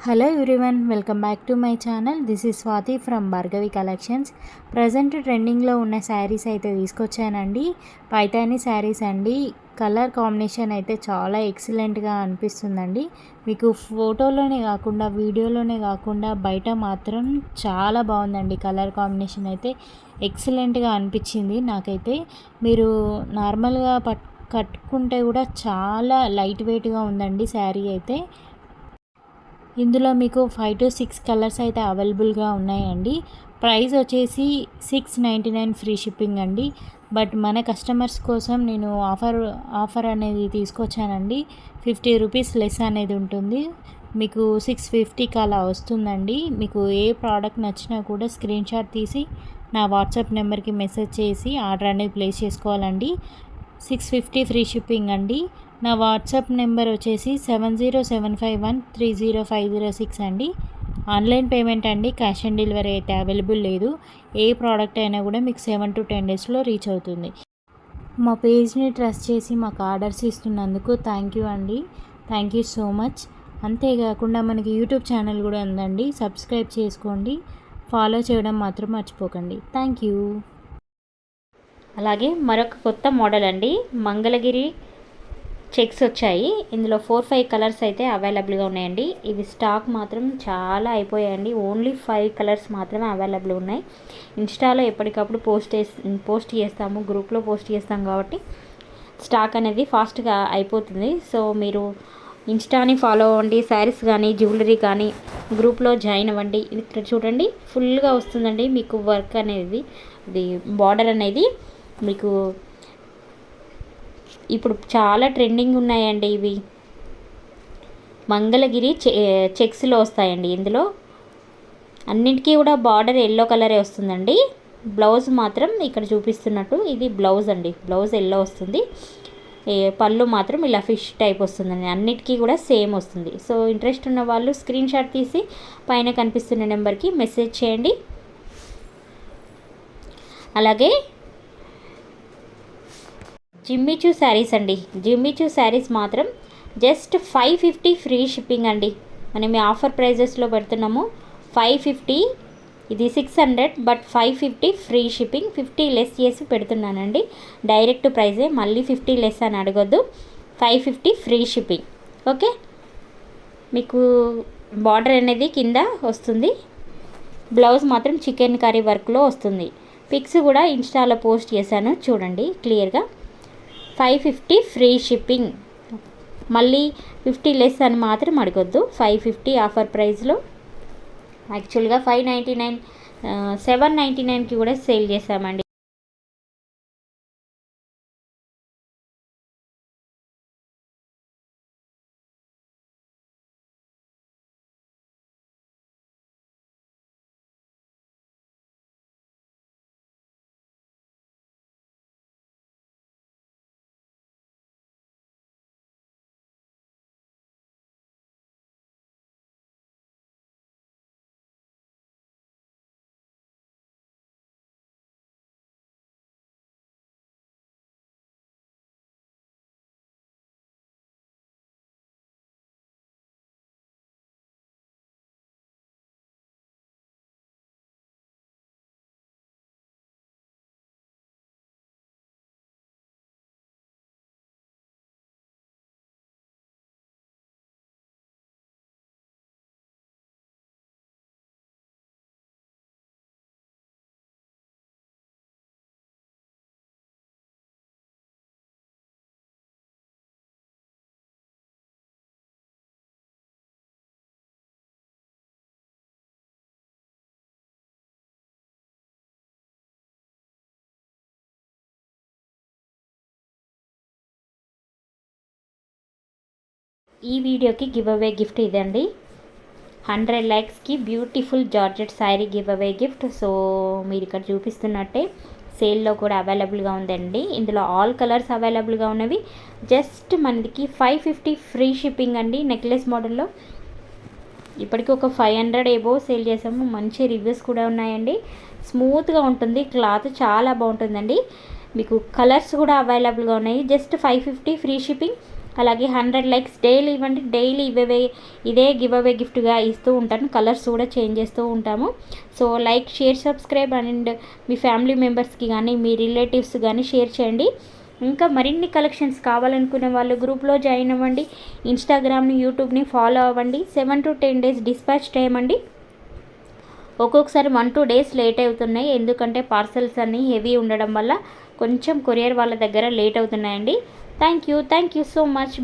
Hello everyone, welcome back to my channel. This is Swathi from Bhargavi collections. Present ట్రెండింగ్లో ఉన్న శారీస్ అయితే తీసుకొచ్చానండి. పైతాని శారీస్ అండి. కలర్ కాంబినేషన్ అయితే చాలా ఎక్సలెంట్గా అనిపిస్తుందండి. మీకు ఫోటోలోనే కాకుండా వీడియోలోనే కాకుండా బయట మాత్రం చాలా బాగుందండి. కలర్ కాంబినేషన్ అయితే ఎక్సలెంట్గా అనిపించింది నాకైతే. మీరు నార్మల్గా కట్టుకుంటే కూడా చాలా లైట్ వెయిట్గా ఉందండి శారీ అయితే. ఇందులో మీకు 5 to 6 కలర్స్ అయితే అవైలబుల్గా ఉన్నాయండి. ప్రైస్ వచ్చేసి 699 ఫ్రీ షిప్పింగ్ అండి. బట్ మన కస్టమర్స్ కోసం నేను ఆఫర్ అనేది తీసుకొచ్చానండి. 50 రూపీస్ లెస్ అనేది ఉంటుంది. మీకు 650కి అలా వస్తుందండి. మీకు ఏ ప్రోడక్ట్ నచ్చినా కూడా స్క్రీన్ షాట్ తీసి నా వాట్సాప్ నెంబర్కి మెసేజ్ చేసి ఆర్డర్ అనేది ప్లేస్ చేసుకోవాలండి. 650 ఫ్రీ షిప్పింగ్ అండి. నా వాట్సాప్ నెంబర్ వచ్చేసి 7075130506 అండి. ఆన్లైన్ పేమెంట్ అండి. క్యాష్ ఆన్ డెలివరీ అయితే అవైలబుల్ లేదు. ఏ ప్రోడక్ట్ అయినా కూడా మీకు 7 to 10 డేస్లో రీచ్ అవుతుంది. మా పేజ్ని ట్రస్ట్ చేసి మాకు ఆర్డర్స్ ఇస్తున్నందుకు థ్యాంక్ యూ అండి. Thank you so much. అంతేకాకుండా మనకి యూట్యూబ్ ఛానల్ కూడా ఉందండి. సబ్స్క్రైబ్ చేసుకోండి. ఫాలో చేయడం మాత్రం మర్చిపోకండి. Thank you. అలాగే మరొక కొత్త మోడల్ అండి. మంగళగిరి చెక్స్ వచ్చాయి. ఇందులో 4-5 కలర్స్ అయితే అవైలబుల్గా ఉన్నాయండి. ఇవి స్టాక్ మాత్రం చాలా అయిపోయాయండి. ఓన్లీ 5 కలర్స్ మాత్రమే అవైలబుల్ ఉన్నాయి. ఇన్స్టాలో ఎప్పటికప్పుడు పోస్ట్ చేస్తాము, గ్రూప్లో పోస్ట్ చేస్తాం కాబట్టి స్టాక్ అనేది ఫాస్ట్గా అయిపోతుంది. సో మీరు ఇన్స్టాని ఫాలో అవ్వండి. శారీస్ కానీ జ్యువెలరీ కానీ గ్రూప్లో జాయిన్ అవ్వండి. ఇక్కడ చూడండి, ఫుల్గా వస్తుందండి మీకు వర్క్ అనేది. ఇది బార్డర్ అనేది మీకు ఇప్పుడు చాలా ట్రెండింగ్ ఉన్నాయండి. ఇవి మంగళగిరి చెక్స్లో వస్తాయండి. ఇందులో అన్నింటికీ కూడా బార్డర్ ఎల్లో కలరే వస్తుందండి. బ్లౌజ్ మాత్రం ఇక్కడ చూపిస్తున్నట్టు ఇది బ్లౌజ్ అండి. బ్లౌజ్ ఎల్లో వస్తుంది. పళ్ళు మాత్రం ఇలా ఫిష్ టైప్ వస్తుందండి. అన్నిటికీ కూడా సేమ్ వస్తుంది. సో ఇంట్రెస్ట్ ఉన్న వాళ్ళు స్క్రీన్ షాట్ తీసి పైన కనిపిస్తున్న నెంబర్కి మెసేజ్ చేయండి. అలాగే జిమ్మిచూ శారీస్ అండి. జిమ్మిచూ శారీస్ మాత్రం జస్ట్ 550 ఫ్రీ షిప్పింగ్ అండి. మనం ఈ ఆఫర్ ప్రైజెస్లో పెడుతున్నాము. 550, ఇది 600, బట్ 550 ఫ్రీ షిప్పింగ్. 50 లెస్ చేసి పెడుతున్నానండి. డైరెక్ట్ ప్రైజే, మళ్ళీ 50 లెస్ అని అడగొద్దు. 550 ఫ్రీ షిప్పింగ్. ఓకే, మీకు బార్డర్ అనేది కింద వస్తుంది. బ్లౌజ్ మాత్రం చికెన్ కర్రీ వర్క్లో వస్తుంది. పిక్స్ కూడా ఇన్స్టాలో పోస్ట్ చేశాను, చూడండి క్లియర్గా. 550 ఫ్రీ షిప్పింగ్. మళ్ళీ 50 లెస్ అని మాత్రం అడగొద్దు. 550 ఆఫర్ ప్రైస్లో. యాక్చువల్గా 599, 799కి కూడా సేల్ చేసామండి. ఈ వీడియోకి గివ్ అవే గిఫ్ట్ ఇదండి. 100 లైక్స్కి beautiful georgette sari give away gift. So మీరు ఇక్కడ చూపిస్తున్నట్టే సేల్లో కూడా అవైలబుల్గా ఉందండి. ఇందులో ఆల్ కలర్స్ అవైలబుల్గా ఉన్నవి. జస్ట్ మనకి 550 ఫ్రీ షిప్పింగ్ అండి. నెక్లెస్ మోడల్లో ఇప్పటికీ ఒక 500 ఎబోవ్ సేల్ చేసాము. మంచి రివ్యూస్ కూడా ఉన్నాయండి. స్మూత్గా ఉంటుంది, క్లాత్ చాలా బాగుంటుందండి. మీకు కలర్స్ కూడా అవైలబుల్గా ఉన్నాయి. Just 550 free shipping. అలాగే 100 లైక్స్ డైలీ ఇవ్వండి. డైలీ ఇదే గివ్ అవే గిఫ్ట్గా ఇస్తూ ఉంటాను. కలర్స్ కూడా చేంజ్ చేస్తూ ఉంటాము. So like, share, subscribe and me family మెంబర్స్కి కానీ మీ రిలేటివ్స్ కానీ షేర్ చేయండి. ఇంకా మరిన్ని కలెక్షన్స్ కావాలనుకునే వాళ్ళు గ్రూప్లో జాయిన్ అవ్వండి. ఇన్స్టాగ్రామ్ని, యూట్యూబ్ని ఫాలో అవ్వండి. 7 to 10 days డిస్పాచ్ టైం అండి. ఒక్కొక్కసారి 1-2 days లేట్ అవుతున్నాయి, ఎందుకంటే పార్సల్స్ అన్నీ హెవీ ఉండడం వల్ల కొంచెం కొరియర్ వాళ్ళ దగ్గర లేట్ అవుతున్నాయండి. Thank you so much.